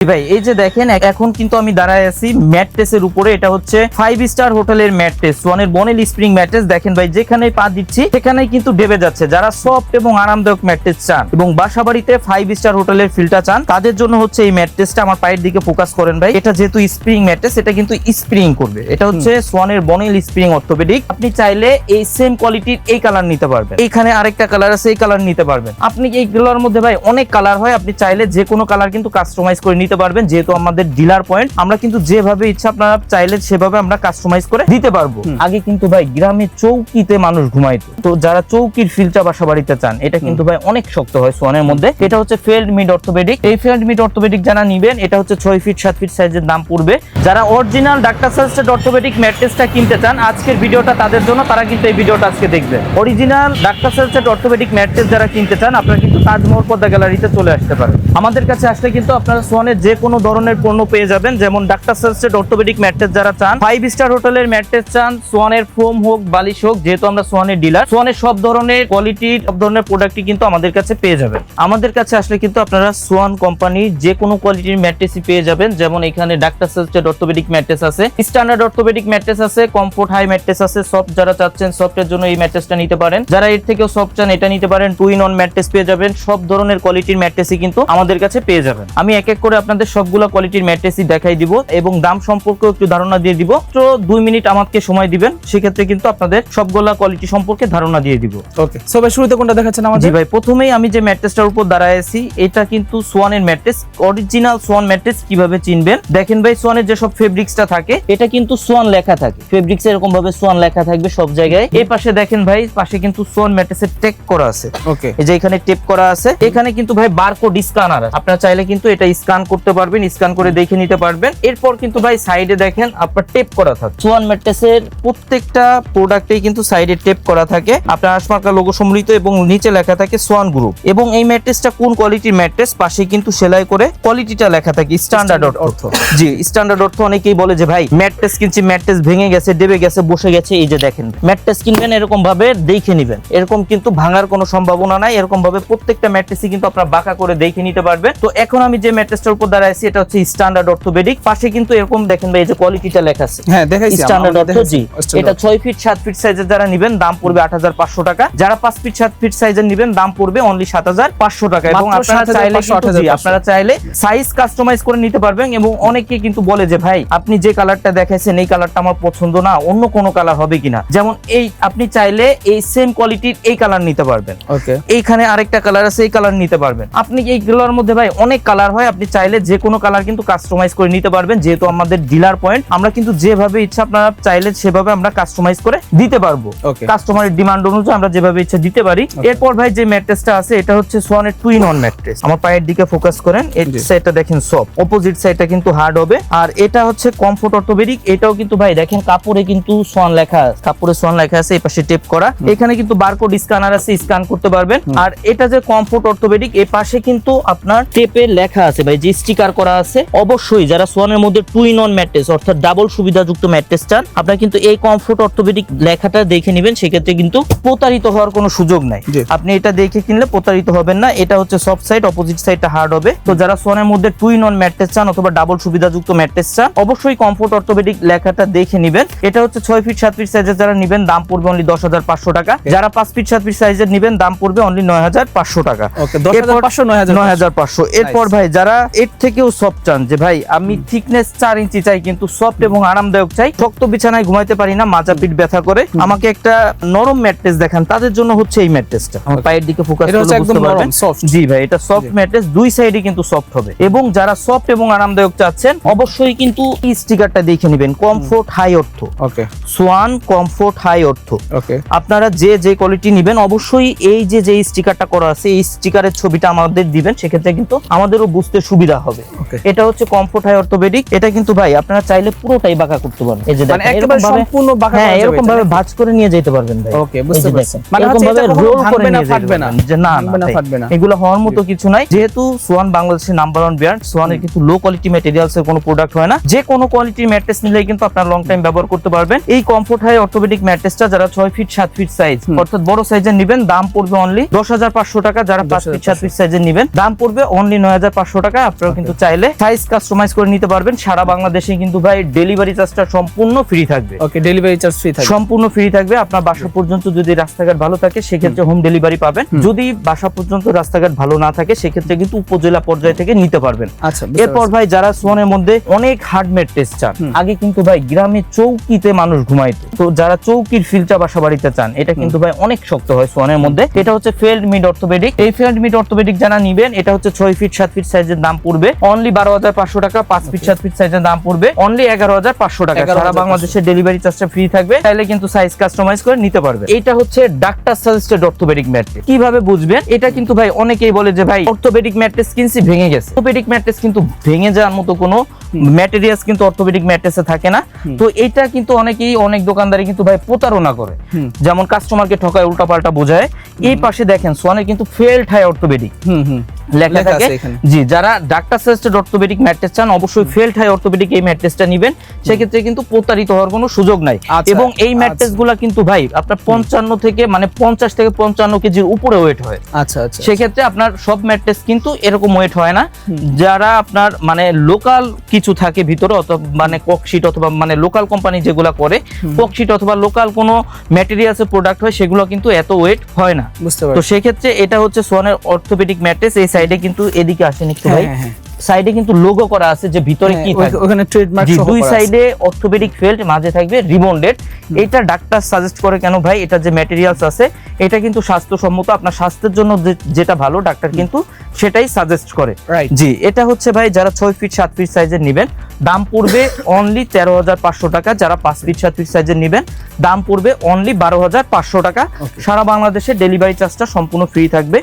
ভাই এই যে দেখেন এখন কিন্তু আমি দাঁড়ায় আছি ম্যাট্রেসের উপরে। এটা হচ্ছে 5 স্টার হোটেলের ম্যাট্রেস, সোয়ানের বনেল স্প্রিং ম্যাট্রেস। দেখেন ভাই যেখানে পা দিচ্ছি সেখানেই কিন্তু ডেবে যাচ্ছে। যারা সফট এবং আরামদায়ক ম্যাট্রেস চান এবং বাসাবাড়িতে 5 স্টার হোটেলের ফিলটা চান তাদের জন্য হচ্ছে এই ম্যাট্রেসটা। আমার পায়ের দিকে ফোকাস করেন ভাই। এটা যেহেতু স্প্রিং ম্যাট্রেস, এটা কিন্তু স্প্রিং করবে। এটা হচ্ছে সোয়ানের বনেল স্প্রিং অর্থোপেডিক। আপনি চাইলে এই সেম কোয়ালিটির এই কালার নিতে পারবেন। এইখানে আরেকটা কালার আছে, এই কালার নিতে পারবেন। আপনি এইগুলোর মধ্যে ভাই অনেক কালার হয়, আপনি চাইলে যে কোনো কালার কিন্তু কাস্টমাইজ করে নিতে পারবেন। যেহেতু আমাদের ডিলার পয়েন্ট, আমরা কিন্তু যেভাবে ইচ্ছা আপনারা চাইলে সেভাবে আমরা কাস্টমাইজ করে দিতে পারবো। আগে কিন্তু ভাই গ্রামে চৌকিতে মানুষ ঘুমাইতো, তো যারা চৌকির ফিলটা বাসা বাড়িতে চান এটা কিন্তু ভাই অনেক শক্ত হয় সোয়ানের মধ্যে। এটা হচ্ছে ফেল্ড মিড অর্থোপেডিক। এই ফেল্ড মিড অর্থোপেডিক যারা নিবেন এটা হচ্ছে 6 ফিট 7 ফিট সাইজের দাম পড়বে। যারা অরিজিনাল ডাক্তার সাজেস্টেড অর্থোপেডিক ম্যাট্রেসটা কিনতে চান আজকের ভিডিওটা তাদের জন্য, তারা কিন্তু এই ভিডিওটা আজকে দেখবেন। Original doctor suggested orthopaedic mattress যারা কিনতে চান আপনারা কিন্তু তাজমহল পদ্মা গ্যালারিতে চলে আসতে পারেন। আমাদের কাছে আসলে কিন্তু আপনারা সোয়ানের যে কোনো ধরনের পণ্য পেয়ে যাবেন। যেমন ডাক্তার সাজেস্টেড অর্থোপেডিক ম্যাট্রেস যারা চান, 5 স্টার হোটেলের ম্যাট্রেস চান, সোয়ানের ফোম হোক বালিশ হোক, যেহেতু আমরা সোয়ানের ডিলার, সোয়ানের সব ধরনের কোয়ালিটি সব ধরনের প্রোডাক্টই কিন্তু আমাদের কাছে পেয়ে যাবেন। আমাদের কাছে আসলে কিন্তু আপনারা সোয়ান কোম্পানির যে কোনো কোয়ালিটির ম্যাট্রেসই পেয়ে যাবেন। যেমন এখানে ডাক্তার সাজেস্টেড অর্থোপেডিক ম্যাট্রেস আছে, স্ট্যান্ডার্ড অর্থোপেডিক ম্যাট্রেস আছে, কমফোর্ট হাই ম্যাট্রেস আছে। সফট যারা চাচ্ছেন সফটের জন্য এই ম্যাট্রেসটা নিতে পারেন। যারা এর থেকেও সফট চান এটা নিতে পারেন। 2 in 1 ম্যাট্রেস পেয়ে যাবেন। সব ধরনের কোয়ালিটির ম্যাট্রেসই কিন্তু আমাদের কাছে পেয়ে যাবেন। আমি এক এক করে আপনাদের সবগুলো কোয়ালিটির ম্যাট্রেসই দেখাই দিব এবং দাম সম্পর্কে একটু ধারণা দিয়ে দিব। তো 2 মিনিট আমাকে সময় দিবেন, সেক্ষেত্রে কিন্তু আপনাদের সবগুলা কোয়ালিটি সম্পর্কে ধারণা দিয়ে দিব। ওকে, সো ভাই শুরুতে কোনটা দেখাচ্ছেন আমাদের? জি ভাই, প্রথমেই আমি যে ম্যাট্রেসটার উপর দাঁড়ায় আছি এটা কিন্তু সোয়ানের ম্যাট্রেস। অরিজিনাল সোয়ান ম্যাট্রেস কিভাবে চিনবেন দেখেন ভাই, সোয়ানের যে সব ফেব্রিক্সটা থাকে এটা কিন্তু সোয়ান লেখা থাকে। ফেব্রিক্স এরকম ভাবে সোয়ান লেখা থাকবে সব জায়গায়। এই পাশে দেখেন ভাই, পাশে কিন্তু সোয়ান ম্যাট্রেসের টেপ করা আছে। ওকে, এই যে এখানে টেপ করা আছে। এখানে কিন্তু ভাই বারকোড স্ক্যানার আছে, আপনারা চাইলে কিন্তু এটা স্ক্যান করতে পারবেন, স্ক্যান করে দেখে নিতে পারবেন। এরপর কিন্তু ভাই সাইডে দেখেন আপনার টেপ করা থাকে। সোয়ান ম্যাট্রেসের প্রত্যেকটা প্রোডাক্টেই কিন্তু সাইডে টেপ করা থাকে আপনার আশমার্কা লোগো সম্মিলিত এবং নিচে লেখা থাকে সোয়ান গ্রুপ। এবং এই ম্যাট্রেসটা কোন কোয়ালিটির ম্যাট্রেস পাশে কিন্তু সেলাই করে কোয়ালিটিটা লেখা থাকে স্ট্যান্ডার্ড অর্থ। জি, স্ট্যান্ডার্ড অর্থ। অনেকেই বলে যে ভাই ম্যাট্রেস কিনছি, ম্যাট্রেস ভেঙে গেছে, ডেবে গেছে, বসে গেছে। এই যে দেখেন ম্যাট্রেস কিনবেন এরকম ভাবে দেখে নিবেন, এরকম কিন্তু ভাঙার কোনো সম্ভাবনা নাই। এরকম ভাবে প্রত্যেকটা ম্যাট্রেসই কিন্তু আপনারা বাঁকা করে দেখে নিতে পারবেন। তো এখন আমি যে ম্যাট্রেসটার উপর দাঁড়ায় আছি এটা হচ্ছে স্ট্যান্ডার্ড অর্থোপেডিক। পাশে কিন্তু এরকম দেখেন ভাই এই যে কোয়ালিটিটা লেখা আছে। হ্যাঁ দেখাইছি স্ট্যান্ডার্ড অর্থ। জি, এটা 6 ফিট 7 ফিট সাইজের যারা নেবেন দাম পড়বে 8500 টাকা। যারা 5 ফিট 7 ফিট সাইজের নেবেন দাম পড়বে অনলি 7500 টাকা। এবং আপনারা চাইলে আপনারা চাইলে সাইজ কাস্টমাইজ করে নিতে পারবেন। এবং অনেকে কিন্তু বলে যে ভাই আপনি যে কালারটা দেখাইছেন এই কালারটা আমার পছন্দ না, অন্য কোনো কালার হবে কিনা। যেমন এই আপনি চাইলে এই সেম কোয়ালিটির এই কালার নিতে পারবেন। ওকে, এইখানে আরেকটা কালার আছে, এই কালার নিতে পারবেন। আপনি এইগুলোর মধ্যে ভাই অনেক কালার হয়, আপনি চাইলে যে কোনো কালার কিন্তু কাস্টমাইজ করে নিতে পারবেন। যেহেতু আমাদের ডিলার পয়েন্ট, আমরা কিন্তু যেভাবে ইচ্ছা আপনারা চাইলে সেভাবে আমরা কাস্টমাইজ করে দিতে পারবো। কাস্টমারের ডিমান্ড অনুযায়ী আমরা যেভাবে ইচ্ছা দিতে পারি। এরপর ভাই যে ম্যাট্রেসটা আছে এটা হচ্ছে সোয়ানের 2 in 1 ম্যাট্রেস। আমার পায়ের দিকে ফোকাস করেন, এই সাইডটা দেখেন সফট, অপোজিট সাইডটা কিন্তু হার্ড হবে। আর এটা হচ্ছে কমফোর্ট অর্থোপেডিক। এটাও কিন্তু ভাই দেখেন কাপড়ে কিন্তু সোয়ান লেখা আছে, কাপড়ে সোয়ান লেখা আছে। এই পাশে টেপ করা, এখানে কিন্তু বারকোড স্ক্যানার আছে, স্ক্যান করতে পারবেন। আর এটা যে কমফোর্ট অর্থোপেডিক এই পাশে কিন্তু আপনার টেপে লেখা আছে ভাই, যে স্টিকার করা আছে। অবশ্যই যারা সোয়ানের মধ্যে 2 in 1 ম্যাট্রেস অর্থাৎ ডাবল সুবিধাযুক্ত ম্যাট্রেস চান আপনারা কিন্তু এই কমফোর্ট অর্থোপেডিক লেখাটা দেখে নেবেন। সেক্ষেত্রে কিন্তু প্রতারিত হওয়ার কোনো সুযোগ নাই। আপনি এটা দেখে কিনলে প্রতারিত হবেন না। এটা হচ্ছে সফট সাইড, অপোজিট সাইডটা হার্ড হবে। তো যারা সোয়ানের মধ্যে 2 in 1 ম্যাট্রেস চান অথবা ডাবল সুবিধাযুক্ত ম্যাট্রেস চান অবশ্যই কমফোর্ট অর্থোপেডিক লেখাটা দেখে নেবেন। এটা হচ্ছে 6 ফিট 7 ফিট সাইজের যারা নেবেন দাম পড়বে অনলি 10500 টাকা। যারা 5 ফিট 7 ফিট সাইজের নেবেন দাম পড়বে অনলি 9500 টাকা। ওকে, 10500 9500। এরপর ভাই যারা এর থেকেও সফট চান যে ভাই আমি থিকনেস 4 ইঞ্চি চাই কিন্তু সফট এবং আরামদায়ক চাই, শক্ত বিছানায় ঘুমাইতে পারি না, মাজা পিঠ ব্যথা করে, আমাকে একটা নরম ম্যাট্রেস দেখান, তাদের জন্য হচ্ছে এই ম্যাট্রেসটা। আমার পায়ের দিকে ফোকাস করলে বুঝতে পারবেন। জি ভাই, এটা সফট ম্যাট্রেস, দুই সাইডে কিন্তু সফট হবে। এবং যারা সফট এবং আরামদায়ক চাচ্ছেন অবশ্যই কিন্তু এই স্টিকারটা দেখে নেবেন, কমফোর্ট হাই অর্থ। ওকে, সোয়ান কমফোর্ট হাই অর্থ। ওকে, আপনারা যে কোয়ালিটি নেবেন অবশ্যই এই যে স্টিকারটা করা আছে এই স্টিকারের ছবিটা আমাদের দিবেন, সেক্ষেত্রে কিন্তু আমাদেরও বুঝতে সুবিধা হবে। এটা হচ্ছে কমফোর্ট হাই অর্থোপেডিক। এটা কিন্তু ভাই আপনারা চাইলে পুরোটাই বাঁকা করতে পারবেন। এই যে দেখেন এরকম ভাবে সম্পূর্ণ বাঁকা করা যাবে, এরকম ভাবে ভাঁজ করে নিয়ে যেতে পারবেন ভাই। ওকে, বুঝতে পারছি। মানে হচ্ছে এটা রোল করে না, নিয়ে ফাটবে না, যে না ফাটবে না, এগুলো হওয়ার মতো কিছু নাই। যেহেতু সোয়ান বাংলাদেশের নাম্বার 1 ব্র্যান্ড, সোয়ানের কিন্তু লো কোয়ালিটি ম্যাটেরিয়ালস এর কোনো প্রোডাক্ট হয় না। যে কোনো কোয়ালিটির ম্যাট্রেস নিলেই কিন্তু আপনারা লং টাইম ব্যবহার করতে পারবেন। এই কমফোর্ট হাই অর্থোপেডিক ম্যাট্রেসটা যারা 6 ফিট 7 ফিট সাইজ অর্থাৎ বড় সাইজের নেবেন দাম পড়বে অনলি 10500 টাকা। যারা 5 ফিট 7 ফিট সাইজের নেবেন দাম পড়বে অনলি 9500 টাকা। আপনারা আপনারাও কিন্তু চাইলে সাইজ কাস্টমাইজ করে নিতে পারবেন। সারা বাংলাদেশে কিন্তু ভাই ডেলিভারি চার্জটা সম্পূর্ণ ফ্রি থাকবে। ওকে, ডেলিভারি চার্জ ফ্রি থাকবে, সম্পূর্ণ ফ্রি থাকবে। আপনার বাসা পর্যন্ত যদি রাস্তাঘাট ভালো থাকে সেক্ষেত্রে হোম ডেলিভারি পাবেন। যদি বাসা পর্যন্ত রাস্তাঘাট ভালো না থাকে সেক্ষেত্রে কিন্তু উপজেলা পর্যায় থেকে নিতে পারবেন। আচ্ছা, এরপর ভাই যারা সোয়ানের মধ্যে অনেক হার্ড ম্যাট্রেস চান, আগে কিন্তু ভাই গ্রামে চৌকিতে মানুষ ঘুমাইতো, তো যারা চৌকির ফিলটা বাসা বাড়িতে চান, এটা কিন্তু ভাই অনেক শক্ত হয় সোয়ানের মধ্যে। এটা হচ্ছে ফেল্ড মিড অর্থোপেডিক। এই ফেল্ড মিড অর্থোপেডিক যারা নিবেন, এটা হচ্ছে 6 ফিট 7 ফিট সাইজের দাম পড়বে অনলি 12,500 টাকা। 5 ফিট 7 ফিট সাইজের দাম পড়বে অনলি 11,500 টাকা। সারা বাংলাদেশে ডেলিভারি চার্জটা ফ্রি থাকবে, চাইলে কিন্তু সাইজ কাস্টমাইজ করে নিতে পারবে। এটা হচ্ছে ডাক্তার সাজেস্টেড অর্থোপেডিক ম্যাট্রেস। কিভাবে বুঝবেন? এটা কিন্তু ভাই অনেকেই বলে যে ভাই অর্থোপেডিক ম্যাট্রেস কিনছি ভেঙে গেছে। অর্থোপেডিক ম্যাট্রেস কিন্তু ভেঙে যাওয়ার মতো কোনো ম্যাটেরিয়ালস কিন্তু অর্থোপেডিক ম্যাট্রেসে থাকে না। তো এটা কিন্তু অনেক দোকানদারি কিন্তু ভাই প্রতারণা করে, যেমন কাস্টমারকে ঠকায়, উল্টাপাল্টা বোঝায়। এই পাশে দেখেন সোয়ানের কিন্তু ফেল্ড হাই অর্থোপেডিক লেখা থাকে। জি, যারা ডাক্তার সাজেস্টেড অর্থোপেডিক ম্যাট্রেস চান অবশ্যই ফেল্ড হাই অর্থোপেডিক এই ম্যাট্রেসটা নেবেন, সেক্ষেত্রে কিন্তু প্রতারিত হওয়ার কোনো সুযোগ নাই। এবং এই ম্যাট্রেস গুলা কিন্তু ভাই আপনার 50 থেকে 55 কেজির উপরে ওয়েট হয়। আচ্ছা আচ্ছা, সেক্ষেত্রে আপনার সব ম্যাট্রেস কিন্তু এরকম ওয়েট হয় না। যারা আপনার মানে লোকাল কিছু থাকে ভিতরে, অথবা মানে ককশিট অথবা মানে লোকাল কোম্পানি যেগুলা করে ককশিট অথবা লোকাল কোনো ম্যাটেরিয়ালসের প্রোডাক্ট হয়, সেগুলো কিন্তু এত ওয়েট হয় না। তো সেক্ষেত্রে এটা হচ্ছে সোয়ানের অর্থোপেডিক ম্যাট্রেস। এই সাইডে কিন্তু এদিকে আসেন একটু ভাই, সাইডে কিন্তু লোগো করা আছে যে ভিতরে কি থাকে, ওখানে ট্রেডমার্ক সহ দুই সাইডে অর্থোপেডিক ফেল্ড, মাঝে থাকবে রিবন্ডেড। এটা ডাক্তার সাজেস্ট করে কেন ভাই? এটা যে ম্যাটেরিয়ালস আছে এটা কিন্তু স্বাস্থ্যসম্মত, আপনার স্বাস্থ্যের জন্য যেটা ভালো ডাক্তার কিন্তু সেটাই সাজেস্ট করে। জি, এটা হচ্ছে ভাই যারা 6 ফিট 7 ফিট সাইজের নেবেন দাম পড়বে অনলি 13,500 টাকা। যারা 5 ফিট 7 ফিট সাইজের নেবেন দাম পড়বে অনলি 12,500 টাকা। সারা বাংলাদেশে ডেলিভারি চার্জটা সম্পূর্ণ ফ্রি থাকবে।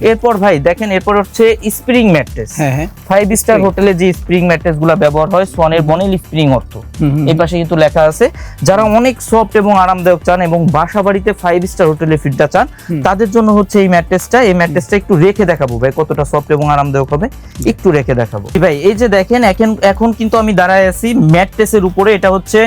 এরপর ভাই দেখেন, এরপর হচ্ছে স্প্রিং ম্যাট্রেস। 5 স্টার হোটেলে যে স্প্রিং ম্যাট্রেস গুলা ব্যবহার হয় সোয়ানের বনেল স্প্রিং অর্থ, এই পাশে কিন্তু লেখা আছে। যারা অনেক সফট এবং আরামদায়ক চান এবং বাসা বাড়িতে 5 স্টার হোটেলে ফিরতে চান, তাদের জন্য হচ্ছে এই ম্যাট্রেসটা। এই ম্যাট্রেসটা একটু রেখে দেখাবো ভাই কতটা সফট এবং আরামদায়ক হবে, একটু রেখে দেখাবো ভাই। এই যে দেখেন, এখন কিন্তু আমি দাঁড়ায় আছি ম্যাট্রেসের উপরে। এটা হচ্ছে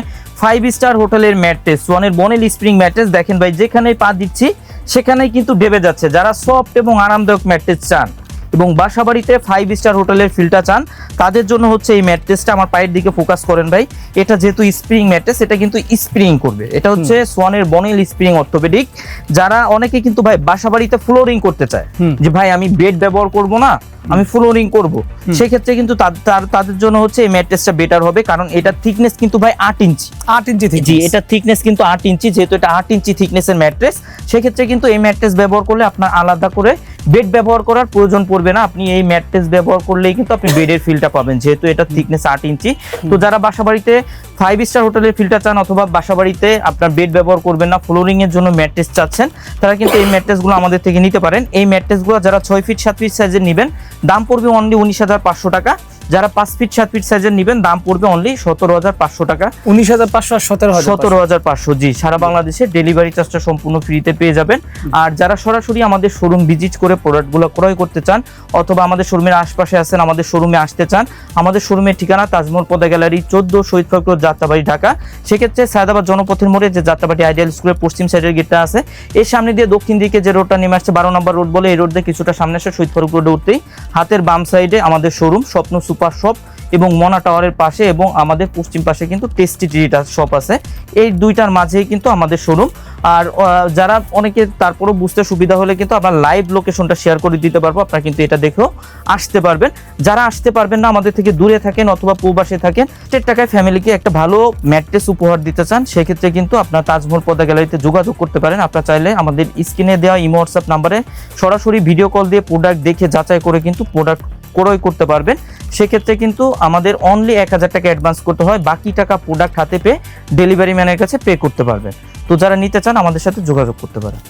5 স্টার হোটেলের ম্যাট্রেস, সোয়ানের বনেল স্প্রিং ম্যাট্রেস। দেখেন ভাই, যেখানেই পা দিচ্ছি সেখানেই কিন্তু ডেবে যাচ্ছে। যারা সফট এবং আরামদায়ক ম্যাট্রেস চান এবং বাসা বাড়িতে 5 স্টার হোটেলের ফিলটা চান, তাদের জন্য হচ্ছে এই ম্যাট্রেসটা। আমার পায়ের দিকে ফোকাস করেন ভাই। এটা যেহেতু স্প্রিং ম্যাট্রেস, এটা কিন্তু স্প্রিং করবে। এটা হচ্ছে সোয়ানের বনেল স্প্রিং অর্থোপেডিক। যারা অনেকে কিন্তু ভাই বাসা বাড়িতে ফ্লোরিং করতে চায়, যে ভাই আমি বেড ব্যবহার করব না, আমি ফ্লোরিং করব, সেক্ষেত্রে কিন্তু তাদের জন্য হচ্ছে এই ম্যাট্রেসটা বেটার হবে। কারণ এটা থিকনেস কিন্তু ভাই 8 ইঞ্চি। জি, এটা থিকনেস কিন্তু 8 ইঞ্চি। যেহেতু এটা 8 ইঞ্চি থিকনেসের ম্যাট্রেস, সেক্ষেত্রে কিন্তু এই ম্যাট্রেস ব্যবহার করলে আপনার আলাদা করে বেড ব্যবহার করার প্রয়োজন পড়বে না। আপনি এই ম্যাট্রেস ব্যবহার করলেই কিন্তু আপনি বেডের ফিলটা পাবেন, যেহেতু এটা থিকনেস 8 ইঞ্চি। তো যারা বাসা বাড়িতে 5 স্টার হোটেলের ফিলটা চান অথবা বাসা বাড়িতে আপনার বেড ব্যবহার করবেন না, ফ্লোরিং এর জন্য ম্যাট্রেস চাচ্ছেন, তারা কিন্তু এই ম্যাট্রেসগুলো আমাদের থেকে নিতে পারেন। এই ম্যাট্রেসগুলো যারা 6 ফিট 7 ফিট সাইজের নেবেন দাম পড়বে অনলি 19,500 টাকা। যারা 5 ফিট 7 ফিট সাইজের নেবেন দাম পড়বে অনলি 17,500 টাকা। 19,500 আর 17,500। জি, সারা বাংলাদেশে ডেলিভারি চার্জটা সম্পূর্ণ ফ্রিতে পেয়ে যাবেন। আর যারা সরাসরি আমাদের শোরুম ভিজিট করে প্রোডাক্টগুলো ক্রয় করতে চান অথবা আমাদের শোরুমের আশপাশে আছেন, আমাদের শোরুমে আসতে চান, আমাদের শোরুমের ঠিকানা তাজমহল পদ্মা গ্যালারি 14 শহীদ ফখরুল যাত্রাবাড়ি, ঢাকা। সেক্ষেত্রে সায়দাবাদ জনপথের মোড়ে যে যাত্রাবাড়ি আইডিয়াল স্কুলের পশ্চিম সাইডের গেটটা আছে, এর সামনে দিয়ে দক্ষিণ দিকে যে রোডটা নেমে আসছে 12 নম্বর রোড বলে, এই রোড দিয়ে কিছুটা সামনে আসে শহীদ ফখরুল রোডে উঠতেই হাতের বাম সাইডে আমাদের শোরুম স্বপ্ন সুপার শপ এবং মনা টাওয়ারের পাশে, এবং আমাদের পশ্চিম পাশে কিন্তু টেস্টি ট্রিটা শপ আছে। এই দুইটার মাঝেই কিন্তু আমাদের শোরুম। আর যারা অনেকে তারপরও বুঝতে সুবিধা হলে কিন্তু আমরা লাইভ লোকেশনটা শেয়ার করে দিতে পারবো, আপনারা কিন্তু এটা দেখেও আসতে পারবেন। যারা আসতে পারবেন না, আমাদের থেকে দূরে থাকেন অথবা প্রবাসে থাকেন, 1 টাকায় ফ্যামিলিকে একটা ভালো ম্যাট্রেস উপহার দিতে চান, সেক্ষেত্রে কিন্তু আপনার তাজমহল পদ্মা গ্যালারিতে যোগাযোগ করতে পারেন। আপনারা চাইলে আমাদের স্ক্রিনে দেওয়া ইমো হোয়াটসঅ্যাপ নাম্বারে সরাসরি ভিডিও কল দিয়ে প্রোডাক্ট দেখে যাচাই করে কিন্তু প্রোডাক্ট ক্রয় করতে পারবেন। সেক্ষেত্রে কিন্তু আমাদের অনলি 1,000 টাকা অ্যাডভান্স করতে হয়, বাকি টাকা প্রোডাক্ট হাতে পেয়ে ডেলিভারি ম্যানের কাছে পে করতে পারবেন। তো যারা নিতে চান আমাদের সাথে যোগাযোগ করতে পারেন।